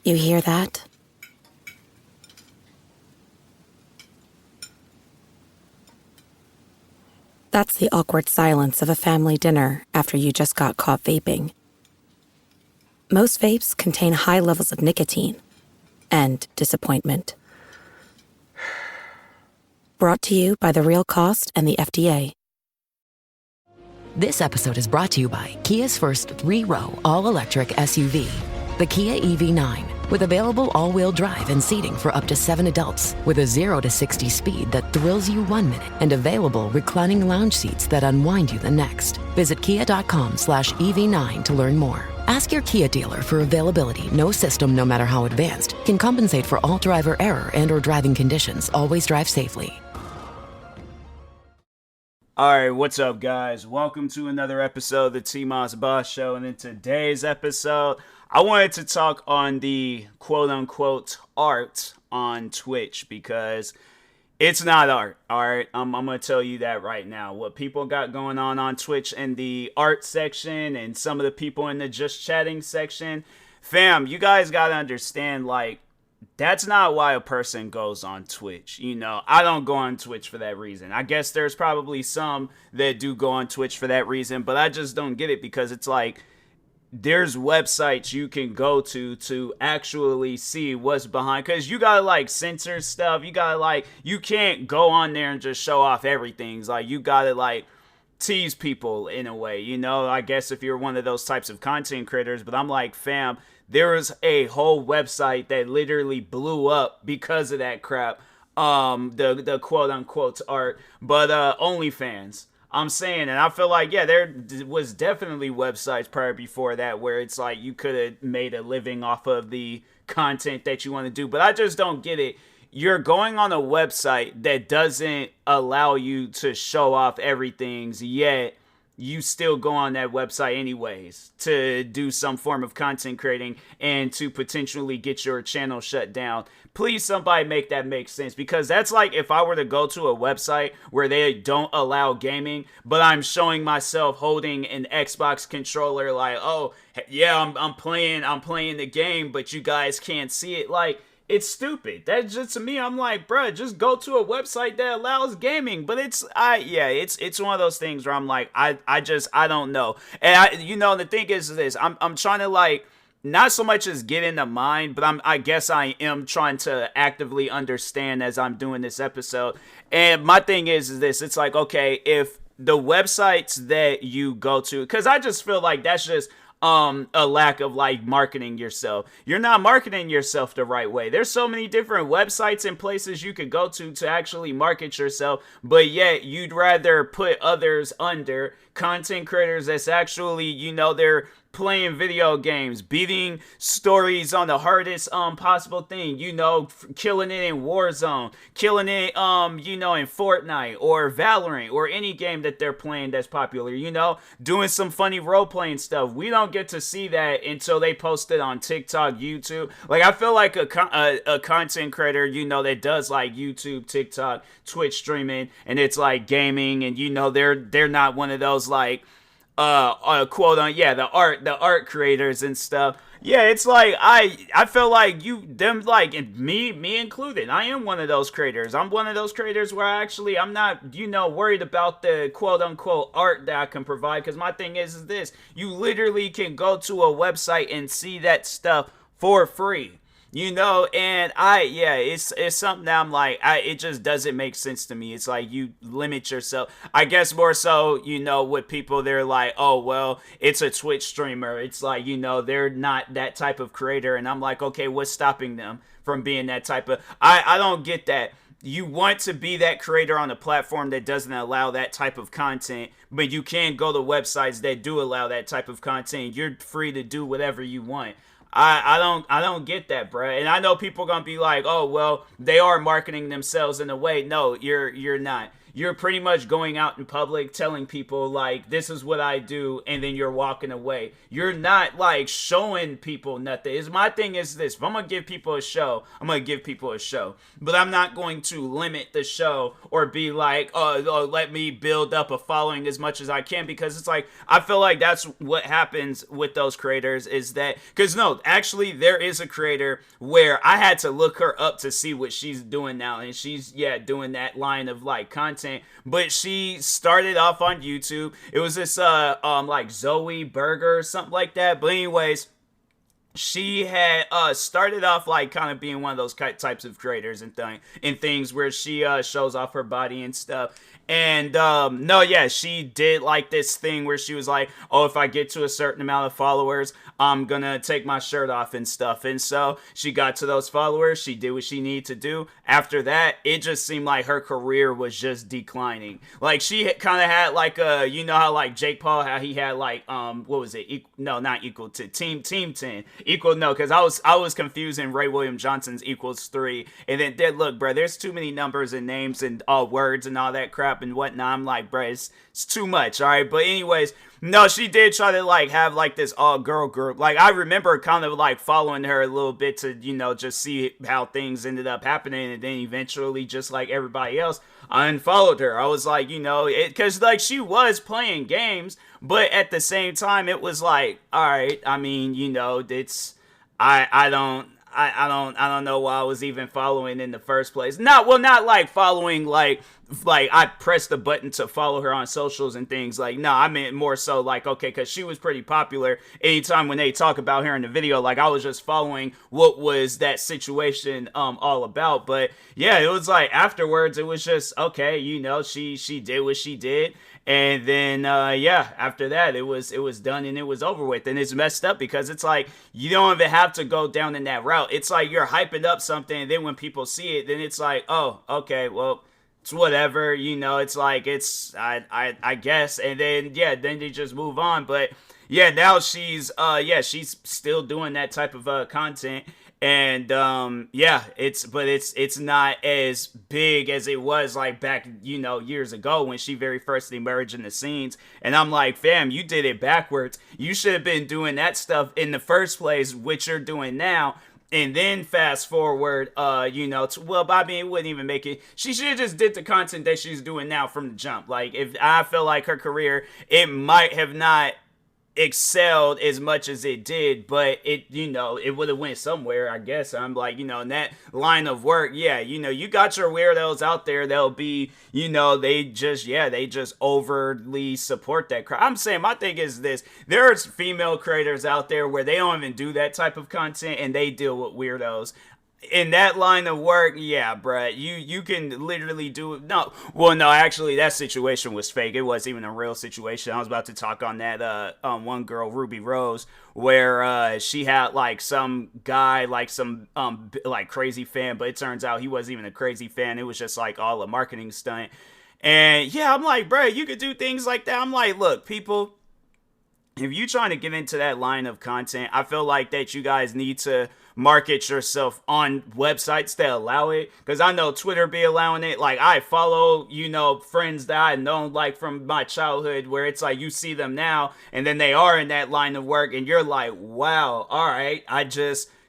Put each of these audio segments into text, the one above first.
You hear that? That's the awkward silence of a family dinner after you just got caught vaping. Most vapes contain high levels of nicotine and disappointment. Brought to you by The Real Cost and the FDA. This episode is brought to you by Kia's first three-row all-electric SUV, the Kia EV9, with available all-wheel drive and seating for up to 7 adults, with a 0 to 60 speed that thrills you 1 minute, and available reclining lounge seats that unwind you the next. Visit kia.com/EV9 to learn more. Ask your Kia dealer for availability. No system, no matter how advanced, can compensate for all driver error and or driving conditions. Always drive safely. Alright, what's up guys? Welcome to another episode of the TMossBoss Show, and in today's episode, I wanted to talk on the quote-unquote art on Twitch, because it's not art, alright? I'm going to tell you that right now. What people got going on Twitch in the art section and some of the people in the just chatting section, fam, you guys got to understand, like, that's not why a person goes on Twitch. You know, I don't go on Twitch for that reason. I guess there's probably some that do go on Twitch for that reason, but I just don't get it, because it's like, there's websites you can go to actually see what's behind, because you gotta like censor stuff. You gotta like, you can't go on there and just show off everything. Like, you gotta like tease people in a way, you know, I guess if you're one of those types of content creators. But I'm like, fam, there was a whole website that literally blew up because of that crap. The quote unquote art, but OnlyFans. I'm saying, and I feel like, yeah, there was definitely websites prior before that where it's like you could have made a living off of the content that you want to do. But I just don't get it. You're going on a website that doesn't allow you to show off everything, yet you still go on that website anyways to do some form of content creating and to potentially get your channel shut down. Please, somebody make that make sense, because that's like if I were to go to a website where they don't allow gaming, but I'm showing myself holding an Xbox controller, like, oh yeah, I'm playing the game, but you guys can't see it. Like, it's stupid. That just, to me, I'm like, bruh, just go to a website that allows gaming. But it's one of those things where I'm like, I don't know. And the thing is this, I'm trying to like, not so much as get in the mind, but I guess I am trying to actively understand as I'm doing this episode. And my thing is this, it's like, okay, if the websites that you go to, because I just feel like that's just a lack of like marketing yourself. You're not marketing yourself the right way. There's so many different websites and places you could go to actually market yourself, but yet you'd rather put others under content creators that's actually, they're playing video games, beating stories on the hardest possible thing, killing it in Warzone, killing it in Fortnite or Valorant or any game that they're playing that's popular, doing some funny role-playing stuff. We don't get to see that until they post it on TikTok, YouTube. Like, I feel like a content creator, that does like YouTube, TikTok, Twitch streaming, and it's like gaming, and they're not one of those like quote on, yeah, the art creators and stuff. Yeah, it's like I feel like them, like, and me included, I am one of those creators. I'm one of those creators where I'm not worried about the quote unquote art that I can provide, because my thing is this, you literally can go to a website and see that stuff for free. And it's something that I'm like, it just doesn't make sense to me. It's like you limit yourself. I guess more so, with people, they're like, oh, well, it's a Twitch streamer. It's like, they're not that type of creator. And I'm like, okay, what's stopping them from being that type of, I don't get that. You want to be that creator on a platform that doesn't allow that type of content, but you can go to websites that do allow that type of content. You're free to do whatever you want. I don't get that, bruh. And I know people are gonna be like, oh, well, they are marketing themselves in a way. No, you're not. you're pretty much going out in public telling people like, this is what I do, and then you're walking away. You're not like showing people nothing. My thing is this: if I'm gonna give people a show, I'm gonna give people a show, but I'm not going to limit the show or be like, oh, let me build up a following as much as I can, because it's like, I feel like that's what happens with those creators, is that, because no, actually there is a creator where I had to look her up to see what she's doing now, and she's doing that line of like content, but she started off on YouTube. It was this like Zoe Burger or something like that, but anyways, she had started off like kind of being one of those types of creators and things where she shows off her body and stuff. And she did like this thing where she was like, oh, if I get to a certain amount of followers, I'm gonna take my shirt off and stuff. And so she got to those followers, she did what she needed to do. After that, it just seemed like her career was just declining. Like, she kind of had like you know how like Jake Paul, how he had like what was it? Not equal to Team 10. Because I was confusing Ray William Johnson's equals 3, and then look, bro, there's too many numbers and names and words and all that crap and whatnot. I'm like, bro, it's too much. All right, but anyways, no, she did try to like have like this all girl group. Like, I remember kind of like following her a little bit to, you know, just see how things ended up happening, and then eventually, just like everybody else, I unfollowed her. I was like, you know, because like she was playing games, but at the same time, it was like, all right, I mean, you know, it's I don't know why I was even following in the first place. Not like following like I pressed the button to follow her on socials and things. Like, no, I meant more so like, okay, because she was pretty popular. Anytime when they talk about her in the video, like, I was just following what was that situation all about. But yeah, it was like afterwards, it was just, okay, you know, she did what she did. And then, after that, it was done and it was over with. And it's messed up because it's like, you don't even have to go down in that route. It's like you're hyping up something, and then when people see it, then it's like, oh, okay, well, it's whatever, you know, it's like, it's, I guess. And then, then they just move on. But yeah, now she's still doing that type of content. And it's not as big as it was like back, you know, years ago when she very first emerged in the scenes. And I'm like, fam, you did it backwards. You should have been doing that stuff in the first place, which you're doing now. And then fast forward, Bobby wouldn't even make it. She should have just did the content that she's doing now from the jump. Like, if I feel like her career, it might have not excelled as much as it did, but it, you know, it would have went somewhere, I guess. I'm like, you know, in that line of work, yeah, you know, you got your weirdos out there that'll be, you know, they just overly support that crowd. I'm saying, my thing is this: there's female creators out there where they don't even do that type of content, and they deal with weirdos. In that line of work, yeah, bruh, you can literally do it. No, actually, that situation was fake. It wasn't even a real situation. I was about to talk on that one girl, Ruby Rose, where she had like some guy, like some like crazy fan, but it turns out he wasn't even a crazy fan. It was just like all a marketing stunt. And yeah, I'm like, bruh, you could do things like that. I'm like, look, people, if you're trying to get into that line of content, I feel like that you guys need to market yourself on websites that allow it, because I know Twitter be allowing it. Like, I follow, you know, friends that I know like from my childhood, where it's like you see them now and then they are in that line of work, and you're like, wow, all right,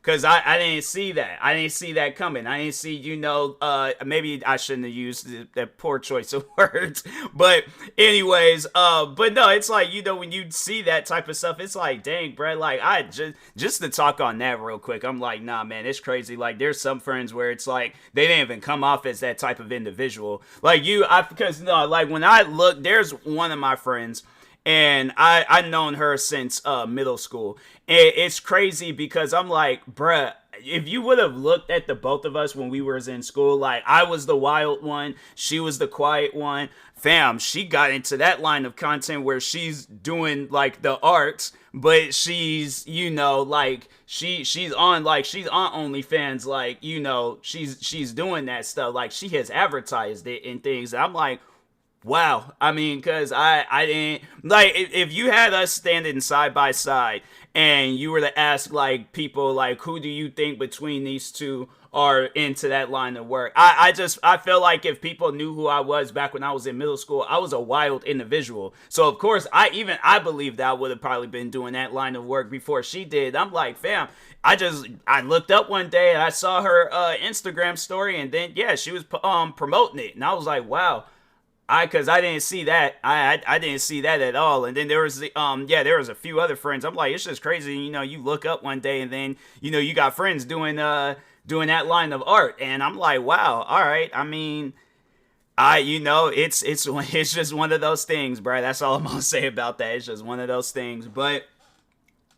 because I didn't see that. I didn't see that coming. I didn't see, you know, maybe I shouldn't have used that poor choice of words. But anyways, but no, it's like, you know, when you see that type of stuff, it's like, dang, bro, like, I just to talk on that real quick, I'm like, nah, man, it's crazy. Like, there's some friends where it's like, they didn't even come off as that type of individual. Like, like, when I look, there's one of my friends, and I've known her since middle school. And it's crazy because I'm like, bruh, if you would have looked at the both of us when we were in school, like, I was the wild one, she was the quiet one. Fam, she got into that line of content where she's doing like the arts, but she's, you know, like, she's on OnlyFans, like, you know, she's doing that stuff. Like, she has advertised it and things. I'm like, wow. I mean, because I didn't, like, if you had us standing side by side and you were to ask, like, people, like, who do you think between these two are into that line of work. I feel like if people knew who I was back when I was in middle school, I was a wild individual. So of course I believe that I would have probably been doing that line of work before she did. I'm like, fam, I looked up one day and I saw her Instagram story, and then yeah, she was promoting it, and I was like, wow. Cause I didn't see that. I didn't see that at all. And then there was there was a few other friends. I'm like, it's just crazy. You look up one day and then, you got friends doing that line of art. And I'm like, wow, all right. I mean, it's just one of those things, bro. That's all I'm gonna say about that. It's just one of those things. But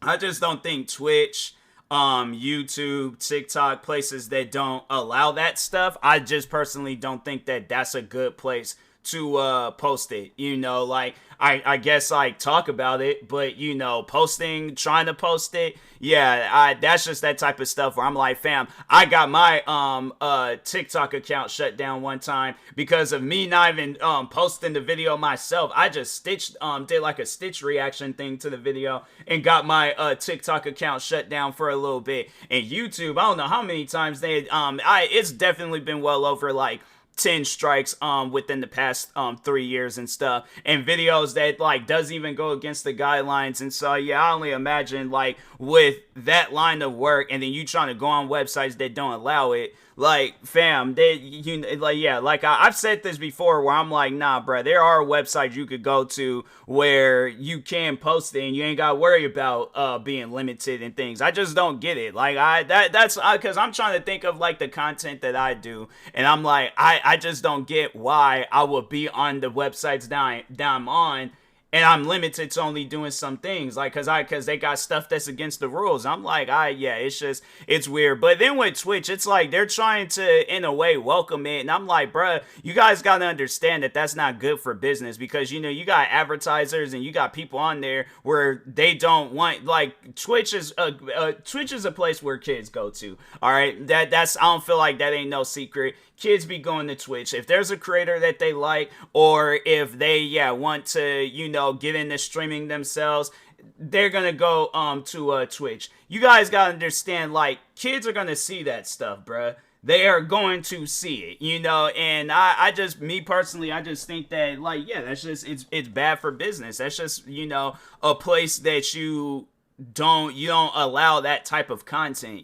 I just don't think Twitch, YouTube, TikTok, places that don't allow that stuff, I just personally don't think that that's a good place to post it. Like I guess like talk about it, but trying to post it, yeah, that's just that type of stuff where I'm like, fam, I got my TikTok account shut down one time because of me not even posting the video myself. I just did like a stitch reaction thing to the video and got my TikTok account shut down for a little bit. And YouTube, I don't know how many times it's definitely been well over like 10 strikes within the past 3 years and stuff, and videos that like doesn't even go against the guidelines. And so yeah, I only imagine like with that line of work and then you trying to go on websites that don't allow it. Like, fam, I've said this before where I'm like, nah, bro, there are websites you could go to where you can post it and you ain't got to worry about being limited and things. I just don't get it. Like, that's because I'm trying to think of like the content that I do, and I'm like, I just don't get why I would be on the websites that I'm on, and I'm limited to only doing some things, like, cause they got stuff that's against the rules. I'm like, it's weird. But then with Twitch, it's like they're trying to, in a way, welcome it, and I'm like, bruh, you guys gotta understand that that's not good for business, because you got advertisers and you got people on there where they don't want, like, Twitch is a place where kids go to. All right, that's I don't feel like that ain't no secret. Kids be going to Twitch. If there's a creator that they like, or if they want to get into streaming themselves, they're gonna go to Twitch. You guys gotta understand, like, kids are gonna see that stuff, bruh. They are going to see it, and I just, me personally, I just think that, like, yeah, that's just, it's bad for business. That's just, a place that you don't allow that type of content,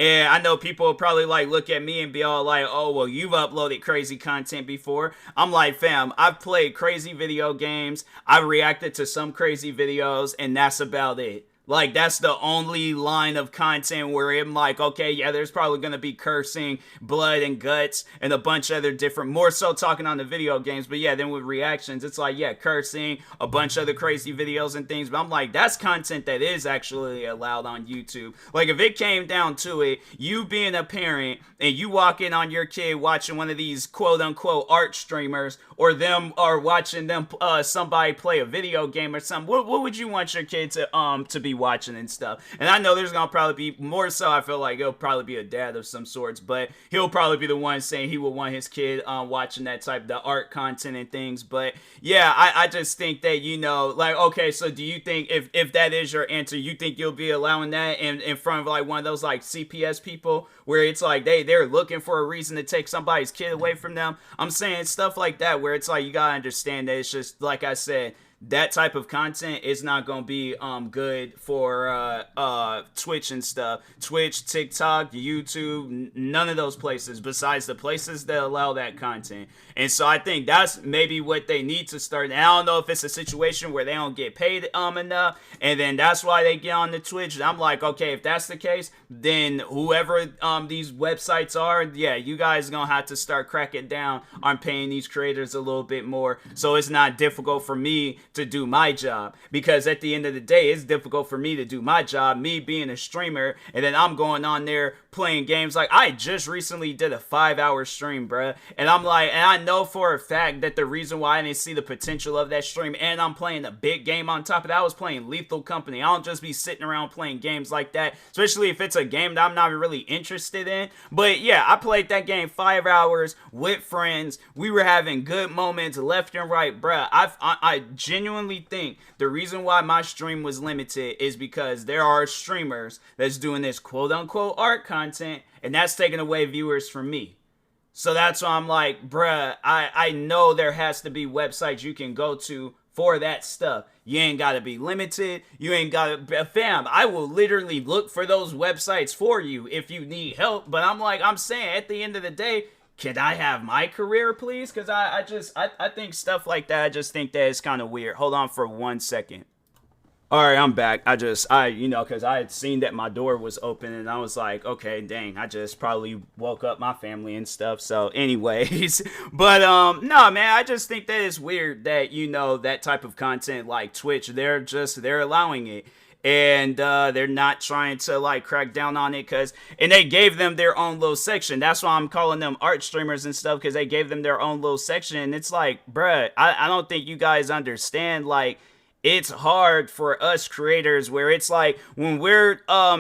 And I know people will probably like look at me and be all like, oh, well, you've uploaded crazy content before. I'm like, fam, I've played crazy video games. I've reacted to some crazy videos, and that's about it. Like, that's the only line of content where I'm like, okay, yeah, there's probably going to be cursing, blood and guts, and a bunch of other different, more so talking on the video games. But yeah, then with reactions, it's like, yeah, cursing, a bunch of other crazy videos and things. But I'm like, that's content that is actually allowed on YouTube. Like, if it came down to it, you being a parent and you walk in on your kid watching one of these quote unquote art streamers, or watching them, somebody play a video game or something, what would you want your kid to be watching and stuff? And I know there's gonna probably be more so, I feel like it'll probably be a dad of some sorts, but he'll probably be the one saying he would want his kid watching that type of the art content and things. But yeah, I just think that, like, okay, so do you think if that is your answer, you think you'll be allowing that in front of like one of those like CPS people where it's like they're looking for a reason to take somebody's kid away from them? I'm saying stuff like that where it's like, you gotta understand that it's just, like I said, that type of content is not going to be good for Twitch and stuff. Twitch, TikTok, YouTube, none of those places besides the places that allow that content. And so I think that's maybe what they need to start. And I don't know if it's a situation where they don't get paid enough, and then that's why they get on the Twitch. And I'm like, okay, if that's the case, then whoever these websites are, yeah, you guys going to have to start cracking down on paying these creators a little bit more, so it's not difficult for me to do my job. Because at the end of the day, it's difficult for me to do my job, me being a streamer, and then I'm going on there playing games. Like, I just recently did a 5-hour stream, bruh, and I'm like, and I know for a fact that the reason why I didn't see the potential of that stream, and I'm playing a big game on top of that, I was playing Lethal Company. I don't just be sitting around playing games like that, especially if it's a game that I'm not really interested in. But yeah, I played that game 5 hours with friends. We were having good moments left and right, bruh. I genuinely genuinely think the reason why my stream was limited is because there are streamers that's doing this quote unquote art content, and that's taking away viewers from me. So that's why I'm like, bruh, I know there has to be websites you can go to for that stuff. You ain't gotta be limited. You ain't gotta, fam, I will literally look for those websites for you if you need help. But I'm saying at the end of the day, can I have my career, please? Because I think stuff like that, I just think that it's kind of weird. Hold on for 1 second. All right, I'm back. because I had seen that my door was open and I was like, okay, dang, I just probably woke up my family and stuff. So anyways, but no, man, I just think that it's weird that, that type of content like Twitch, they're allowing it. And they're not trying to like crack down on it and they gave them their own little section. That's why I'm calling them art streamers and stuff, because they gave them their own little section. And it's like, bruh, I don't think you guys understand, like, it's hard for us creators where it's like when we're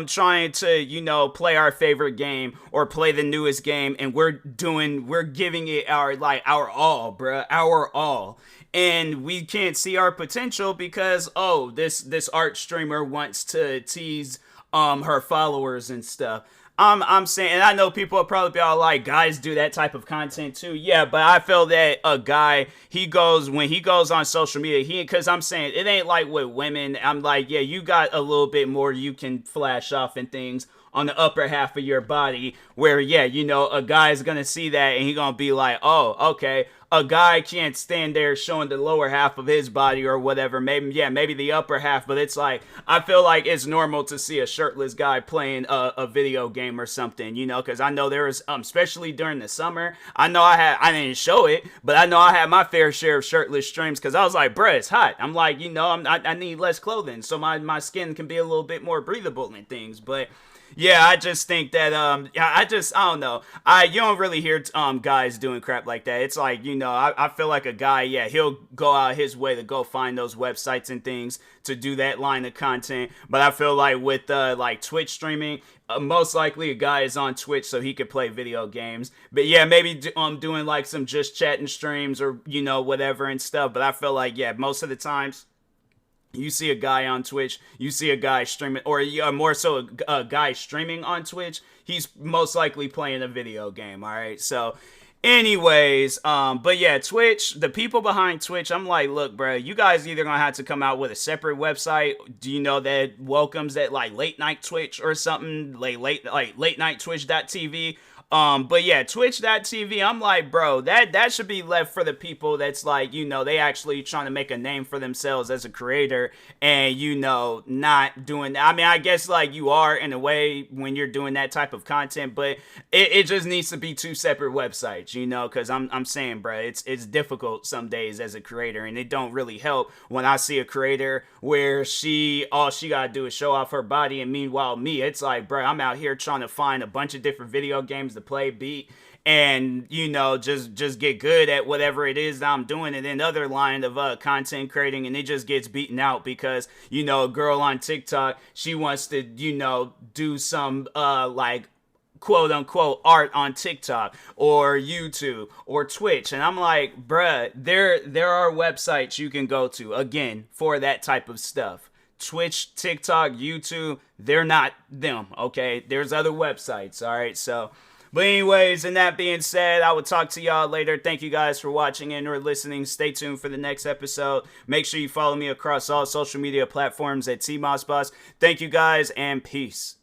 trying to play our favorite game or play the newest game, and we're giving it our all, bruh, our all, and we can't see our potential because this art streamer wants to tease her followers and stuff. I'm saying, and I know people will probably be all like, guys do that type of content too. Yeah, but I feel that a guy, when he goes on social media, because I'm saying it ain't like with women. I'm like, yeah, you got a little bit more you can flash off and things on the upper half of your body where, yeah, a guy's gonna see that and he gonna be like, oh, okay. A guy can't stand there showing the lower half of his body or whatever. Maybe the upper half, but it's like, I feel like it's normal to see a shirtless guy playing a video game or something, because I know there was, especially during the summer, I didn't show it, but I know I had my fair share of shirtless streams because I was like, bruh, it's hot. I'm like, I need less clothing so my skin can be a little bit more breathable and things, but yeah, I just think that, I don't know. You don't really hear, guys doing crap like that. It's like, I feel like a guy, yeah, he'll go out his way to go find those websites and things to do that line of content. But I feel like with, like Twitch streaming, most likely a guy is on Twitch so he could play video games. But yeah, maybe, doing like some just chatting streams or, whatever and stuff. But I feel like, yeah, most of the times, you see a guy on Twitch, you see a guy streaming, or more so a guy streaming on Twitch, he's most likely playing a video game, all right? So, anyways, but yeah, Twitch, the people behind Twitch, I'm like, look, bro, you guys either gonna have to come out with a separate website, that welcomes that, like, late night Twitch or something, like late night Twitch.tv. But yeah, Twitch.tv, I'm like, bro, that should be left for the people that's like, they actually trying to make a name for themselves as a creator and, not doing that. I mean, I guess like you are in a way when you're doing that type of content, but it just needs to be two separate websites, because I'm saying, bro, it's difficult some days as a creator, and it don't really help when I see a creator where all she gotta do is show off her body, and meanwhile me, it's like, bro, I'm out here trying to find a bunch of different video games to play, beat, and just get good at whatever it is that I'm doing. And then other line of content creating, and it just gets beaten out because a girl on TikTok, she wants to do some like quote unquote art on TikTok or YouTube or Twitch, and I'm like, bruh, there are websites you can go to again for that type of stuff. Twitch, TikTok, YouTube, they're not them, okay? There's other websites, all right? So, but anyways, and that being said, I will talk to y'all later. Thank you guys for watching and or listening. Stay tuned for the next episode. Make sure you follow me across all social media platforms at TMossBoss. Thank you guys, and peace.